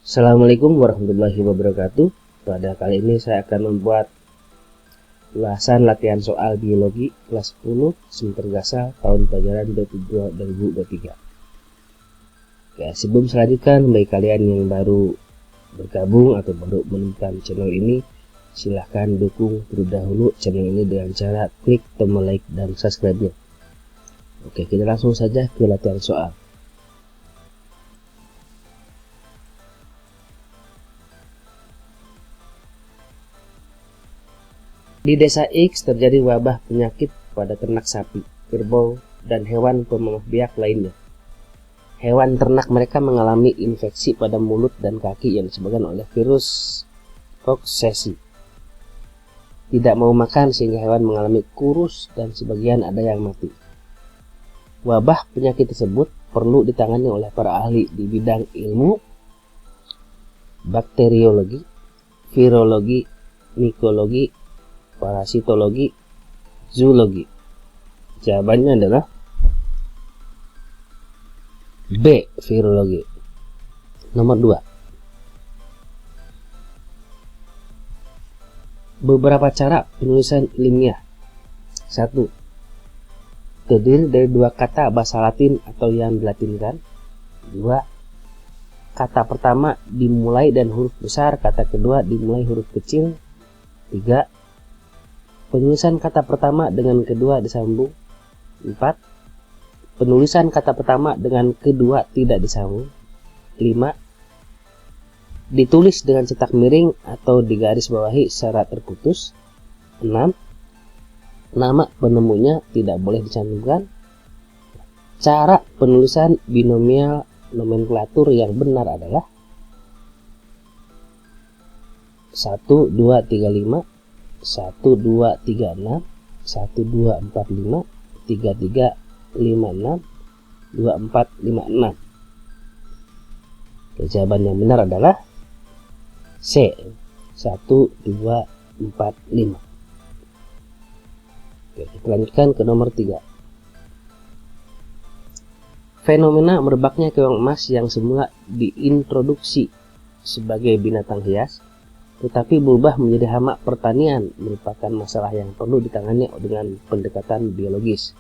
Assalamualaikum warahmatullahi wabarakatuh. Pada kali ini saya akan membuat ulasan latihan soal biologi kelas 10 semester Gasal tahun pelajaran 2022-2023. Oke, sebelum selanjutkan, bagi kalian yang baru bergabung atau baru menemukan channel ini, silahkan dukung terlebih dahulu channel ini dengan cara klik tombol like dan subscribe-nya. Oke, kita langsung saja ke latihan soal. Di desa X terjadi wabah penyakit pada ternak sapi, kerbau, dan hewan pemamah biak lainnya. Hewan ternak mereka mengalami infeksi pada mulut dan kaki yang disebabkan oleh virus Coxsackie. Tidak mau makan sehingga hewan mengalami kurus dan sebagian ada yang mati. Wabah penyakit tersebut perlu ditangani oleh para ahli di bidang ilmu bakteriologi, virologi, mikologi, parasitologi, zoologi. Jawabannya adalah B. Virologi. Nomor 2. Beberapa cara penulisan ilmiah. 1. Terdiri dari dua kata bahasa Latin atau yang dilatinkan. 2. Kata pertama dimulai dan huruf besar, kata kedua dimulai huruf kecil. 3. Penulisan kata pertama dengan kedua disambung. 4. Penulisan kata pertama dengan kedua tidak disambung. 5. Ditulis dengan cetak miring atau digaris bawahi secara terputus. 6. Nama penemunya tidak boleh dicantumkan. Cara penulisan binomial nomenklatur yang benar adalah 1, 2, 3, 5, 1, 2, 3, 6, 1, 2, 4, 5, 3, 3, 5, 6, 2, 4, 5, 6. Jawaban yang benar adalah C, 1, 2, 4, 5. Oke, kita lanjutkan ke nomor 3. Fenomena merebaknya keong emas yang semula diintroduksi sebagai binatang hias tetapi berubah menjadi hama pertanian merupakan masalah yang perlu ditangani dengan pendekatan biologis.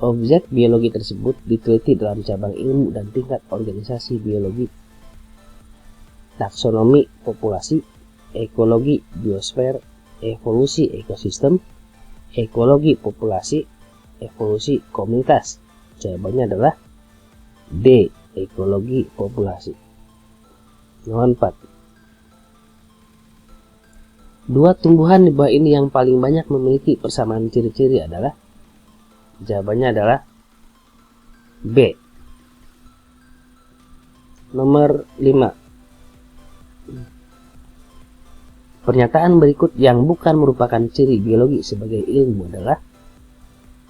Objek biologi tersebut diteliti dalam cabang ilmu dan tingkat organisasi biologi, taksonomi populasi, ekologi biosfer, evolusi ekosistem, ekologi populasi, evolusi komunitas. Jawabannya adalah D. Ekologi populasi. Nomor 4. Dua tumbuhan di bawah ini yang paling banyak memiliki persamaan ciri-ciri adalah, jawabannya adalah B. Nomor 5. Pernyataan berikut yang bukan merupakan ciri biologi sebagai ilmu adalah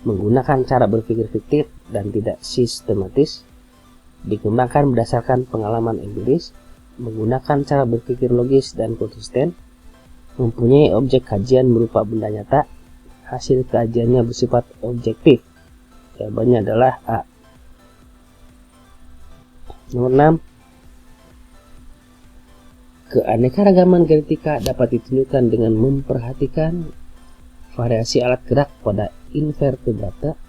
menggunakan cara berpikir fiktif dan tidak sistematis, dikembangkan berdasarkan pengalaman empiris, menggunakan cara berpikir logis dan konsisten, mempunyai objek kajian berupa benda nyata, hasil kajiannya bersifat objektif. Jawabannya adalah A. Nomor 6. Keanekaragaman genetika dapat ditunjukkan dengan memperhatikan variasi alat gerak pada invertebrata,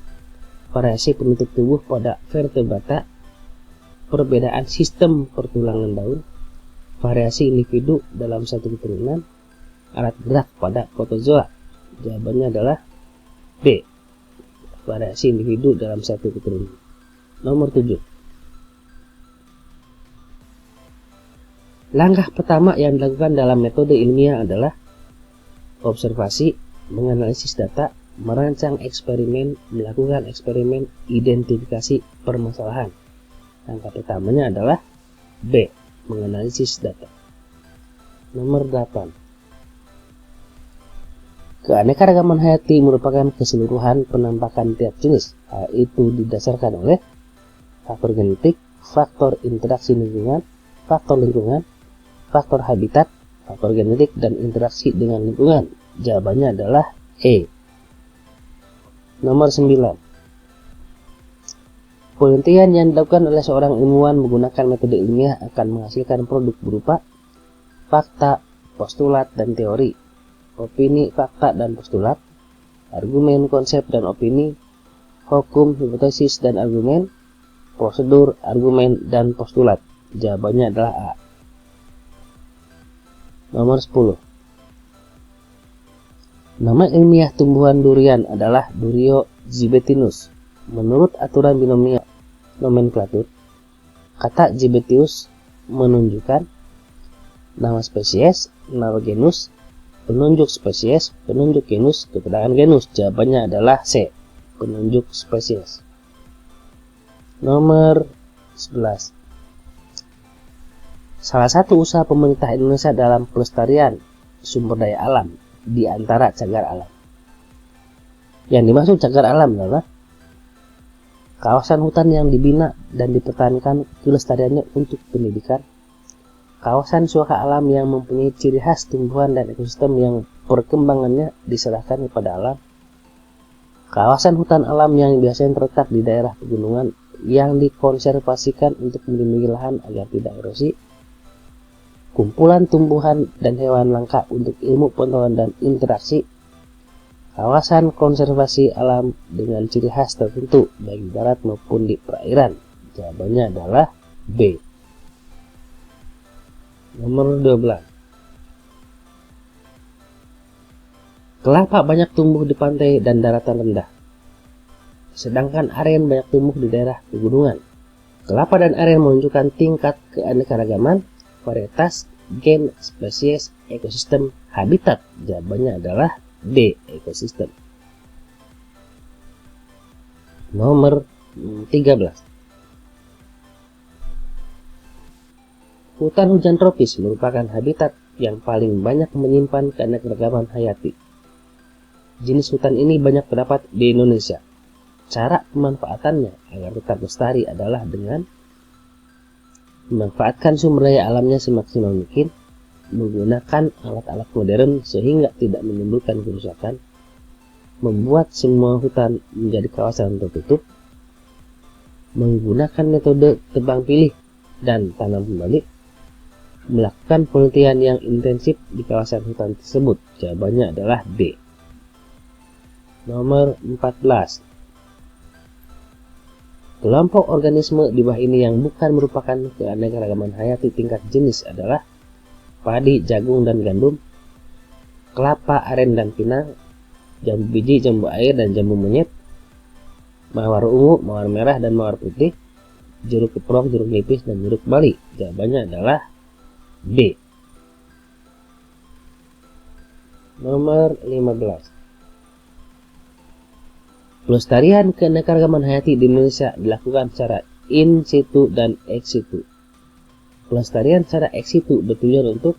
variasi penutup tubuh pada vertebrata, perbedaan sistem pertulangan daun, variasi individu dalam satu keturunan, alat gerak pada protozoa. Jawabannya adalah B. Variasi individu dalam satu keturunan. Nomor 7. Langkah pertama yang dilakukan dalam metode ilmiah adalah observasi, menganalisis data, merancang eksperimen, melakukan eksperimen, identifikasi permasalahan. Langkah pertamanya adalah B. Menganalisis data. Nomor 8. Keanekaragaman hayati merupakan keseluruhan penampakan tiap jenis. Hal itu didasarkan oleh faktor genetik, faktor interaksi lingkungan, faktor habitat, faktor genetik, dan interaksi dengan lingkungan. Jawabannya adalah E. Nomor 9. Penelitian yang dilakukan oleh seorang ilmuwan menggunakan metode ilmiah akan menghasilkan produk berupa fakta, postulat, dan teori, opini, fakta, dan postulat, argumen, konsep, dan opini, hukum, hipotesis, dan argumen, prosedur, argumen, dan postulat. Jawabannya adalah A. Nomor 10. Nama ilmiah tumbuhan durian adalah Durio gibbetinus. Menurut aturan binomial nomenklatur, kata Gibbetinus menunjukkan nama spesies, nama genus, penunjuk spesies, penunjuk genus, keterangan genus. Jawabannya adalah C. Penunjuk spesies. Nomor 11. Salah satu usaha pemerintah Indonesia dalam pelestarian sumber daya alam di antara cagar alam. Yang dimaksud cagar alam adalah kawasan hutan yang dibina dan dipertahankan kelestariannya untuk pendidikan, kawasan suaka alam yang mempunyai ciri khas tumbuhan dan ekosistem yang perkembangannya diserahkan kepada alam, kawasan hutan alam yang biasanya terletak di daerah pegunungan yang dikonservasikan untuk melindungi lahan agar tidak erosi, kumpulan tumbuhan dan hewan langka untuk ilmu pengetahuan dan interaksi, kawasan konservasi alam dengan ciri khas tertentu baik di darat maupun di perairan. Jawabannya adalah B. Nomor 12. Kelapa banyak tumbuh di pantai dan daratan rendah, sedangkan aren banyak tumbuh di daerah pegunungan. Kelapa dan aren menunjukkan tingkat keanekaragaman, varietas, gen, spesies, ekosistem, habitat. Jawabannya adalah D. Ekosistem. Nomor 13. Hutan hujan tropis merupakan habitat yang paling banyak menyimpan keanekaragaman hayati. Jenis hutan ini banyak terdapat di Indonesia. Cara pemanfaatannya agar tetap lestari adalah dengan memanfaatkan sumber daya alamnya semaksimal mungkin, menggunakan alat-alat modern sehingga tidak menimbulkan kerusakan, membuat semua hutan menjadi kawasan tertutup, menggunakan metode tebang pilih dan tanam kembali, melakukan penelitian yang intensif di kawasan hutan tersebut. Jawabannya adalah B. Nomor 14. Kelompok organisme di bawah ini yang bukan merupakan keanekaragaman hayati tingkat jenis adalah padi, jagung, dan gandum, kelapa, aren, dan pinang, jambu biji, jambu air, dan jambu monyet, mawar ungu, mawar merah, dan mawar putih, jeruk keprok, jeruk nipis, dan jeruk bali. Jawabannya adalah B. Nomor 15. Pelestarian keanekaragaman hayati di Indonesia dilakukan secara in situ dan ex situ. Pelestarian secara ex situ bertujuan untuk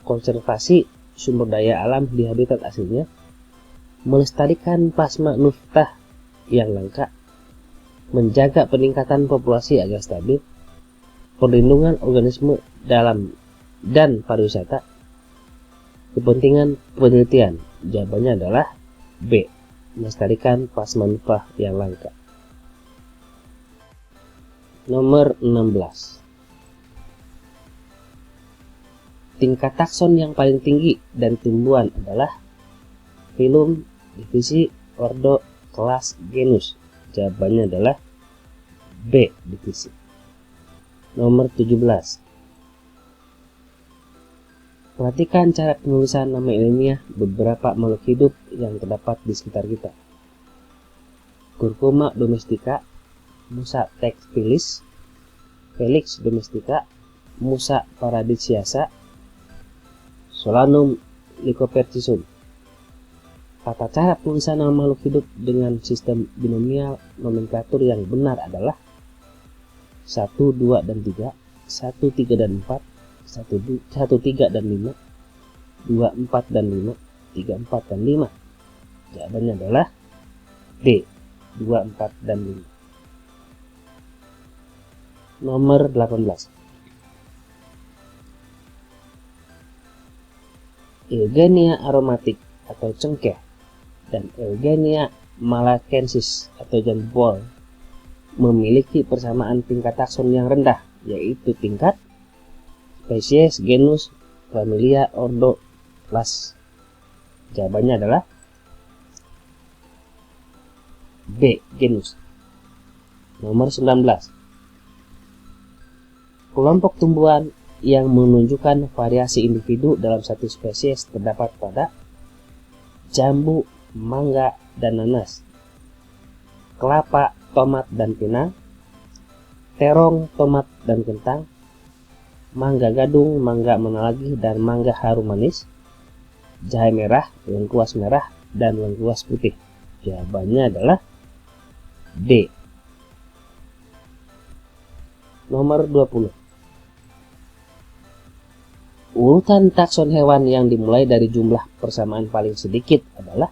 konservasi sumber daya alam di habitat aslinya, melestarikan plasma nuftah yang langka, menjaga peningkatan populasi agar stabil, perlindungan organisme dalam dan pariwisata, kepentingan penelitian. Jawabannya adalah B. Melestarikan plasma nuftah yang langka. Nomor 16. Tingkat takson yang paling tinggi dari tumbuhan adalah filum, divisi, ordo, kelas, genus. Jawabannya adalah B. Divisi. Nomor 17. Perhatikan cara penulisan nama ilmiah beberapa makhluk hidup yang terdapat di sekitar kita. Curcuma domestica, Musa textilis, Felix domestica, Musa paradisiasa, Solanum lycoperdisum. Tata cara penulisan nama makhluk hidup dengan sistem binomial nomenklatur yang benar adalah 1, 2, dan 3, 1, 3, dan 4, 1, 3, dan 5, 2, 4, dan 5, 3, 4, dan 5. Jawabannya adalah D. 2, 4, dan 5. Nomor 18. Eugenia aromatik atau cengkeh dan Eugenia malacensis atau jambu bol memiliki persamaan tingkat takson yang rendah, yaitu tingkat spesies, genus, familia, ordo, kelas. Jawabannya adalah B. Genus. Nomor 19. Kelompok tumbuhan yang menunjukkan variasi individu dalam satu spesies terdapat pada jambu, mangga, dan nanas, kelapa, tomat, dan pinang, terong, tomat, dan kentang, mangga gadung, mangga manalagi, dan mangga harum manis, jahe merah, lengkuas merah, dan lengkuas putih. Jawabannya adalah D. Nomor 20. Urutan takson hewan yang dimulai dari jumlah persamaan paling sedikit adalah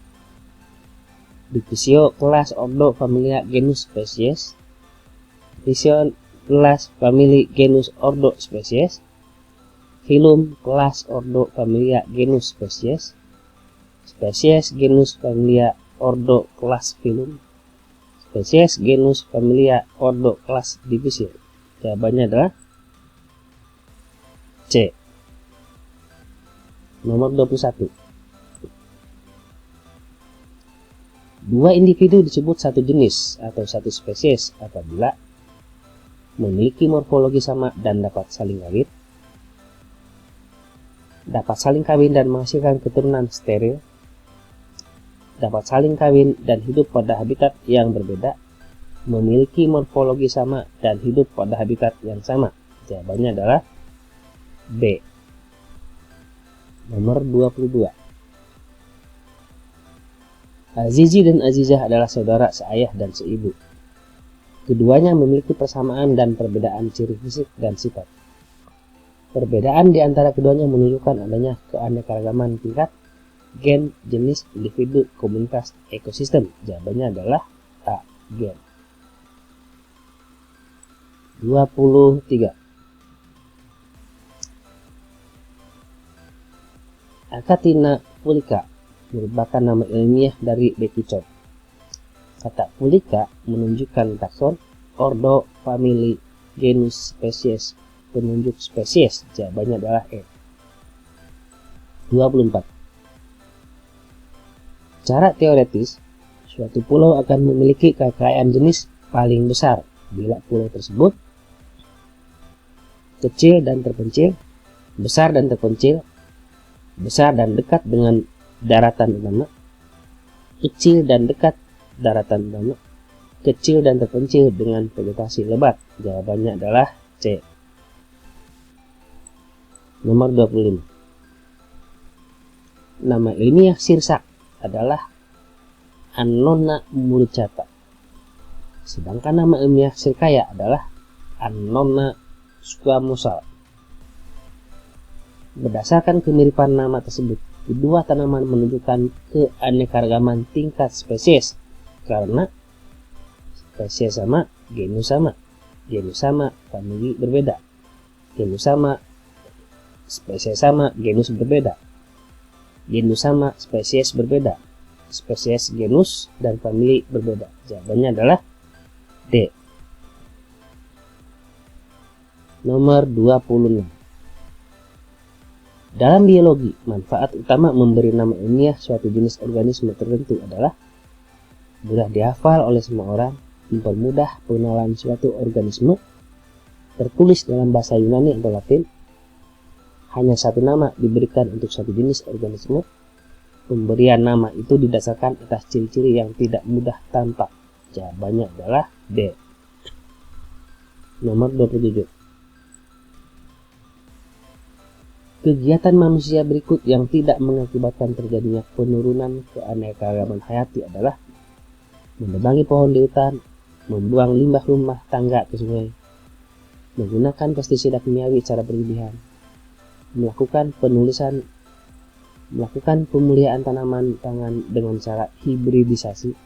divisio, kelas, ordo, familia, genus, spesies, division, kelas, famili, genus, ordo, spesies, filum, kelas, ordo, familia, genus, spesies, spesies, genus, familia, ordo, kelas, filum, spesies, genus, familia, ordo, kelas, divisio. Jawabannya adalah C. Nomor 21. Dua individu disebut satu jenis atau satu spesies apabila memiliki morfologi sama dan dapat saling kawin dan menghasilkan keturunan steril, dapat saling kawin dan hidup pada habitat yang berbeda, memiliki morfologi sama dan hidup pada habitat yang sama. Jawabannya adalah B. Nomor 22. Azizi dan Azizah adalah saudara seayah dan seibu. Keduanya memiliki persamaan dan perbedaan ciri fisik dan sifat. Perbedaan di antara keduanya menunjukkan adanya keanekaragaman tingkat, gen, jenis, individu, komunitas, ekosistem. Jawabannya adalah A. Gen. 23. Achatina fulica merupakan nama ilmiah dari bekicot. Kata fulica menunjukkan takson, ordo, famili, genus, spesies, penunjuk spesies. Jawabannya adalah E. 24. Secara teoretis, suatu pulau akan memiliki kekayaan jenis paling besar bila pulau tersebut kecil dan terpencil, besar dan terpencil, besar dan dekat dengan daratan utama, kecil dan dekat daratan utama, kecil dan terpencil dengan vegetasi lebat. Jawabannya adalah C. Nomor 25. Nama ilmiah sirsak adalah Annona muricata, sedangkan nama ilmiah sirkaya adalah Annona squamosal. Berdasarkan kemiripan nama tersebut, kedua tanaman menunjukkan keanekaragaman tingkat spesies karena spesies sama, genus sama, famili berbeda, genus sama, spesies sama, genus berbeda, genus sama, spesies berbeda, spesies, genus, dan famili berbeda. Jawabannya adalah D. Nomor 26. Dalam biologi, manfaat utama memberi nama ilmiah suatu jenis organisme tertentu adalah mudah dihafal oleh semua orang, mempermudah pengenalan suatu organisme, tertulis dalam bahasa Yunani atau Latin, hanya satu nama diberikan untuk satu jenis organisme, pemberian nama itu didasarkan atas ciri-ciri yang tidak mudah tampak. Jawabannya adalah D. Nomor 27. Kegiatan manusia berikut yang tidak mengakibatkan terjadinya penurunan keanekaragaman hayati adalah menebangi pohon di hutan, membuang limbah rumah tangga ke sungai, menggunakan pestisida kimiawi secara berlebihan, melakukan pemulihan tanaman pangan dengan cara hibridisasi,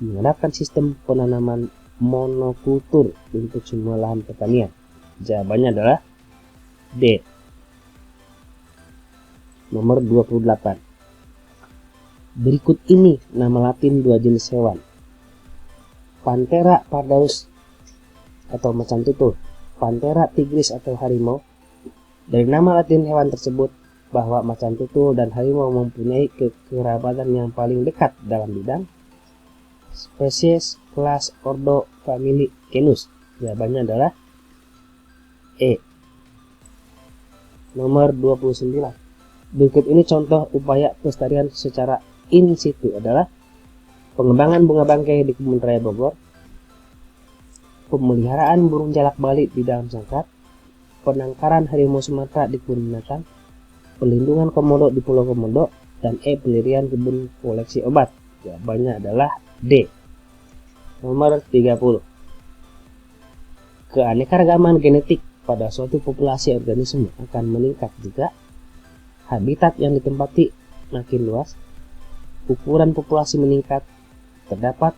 menerapkan sistem penanaman monokultur untuk semua lahan pertanian. Jawabannya adalah D. Nomor 28. Berikut ini nama Latin dua jenis hewan. Panthera pardaus atau macan tutul, Panthera tigris atau harimau. Dari nama Latin hewan tersebut bahwa macan tutul dan harimau mempunyai kekerabatan yang paling dekat dalam bidang spesies, kelas, ordo, famili, genus. Jawabannya adalah E. Nomor 29. Berikut ini contoh upaya pelestarian secara in situ adalah pengembangan bunga bangkai di Kebun Raya Bogor, pemeliharaan burung jalak bali di dalam sangkar, penangkaran harimau Sumatera di kebun binatang, pelindungan komodo di Pulau Komodo, dan E. Pendirian kebun koleksi obat. Jawabannya adalah D. Nomor 30. Keanekaragaman genetik pada suatu populasi organisme akan meningkat jika habitat yang ditempati makin luas, ukuran populasi meningkat, terdapat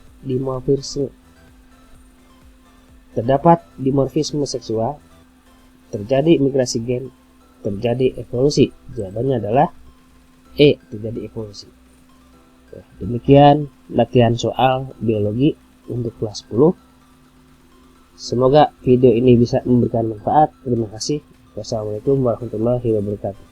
dimorfisme seksual, terjadi migrasi gen, terjadi evolusi. Jawabannya adalah E, terjadi evolusi. Demikian latihan soal biologi untuk kelas 10. Semoga video ini bisa memberikan manfaat. Terima kasih. Wassalamualaikum warahmatullahi wabarakatuh.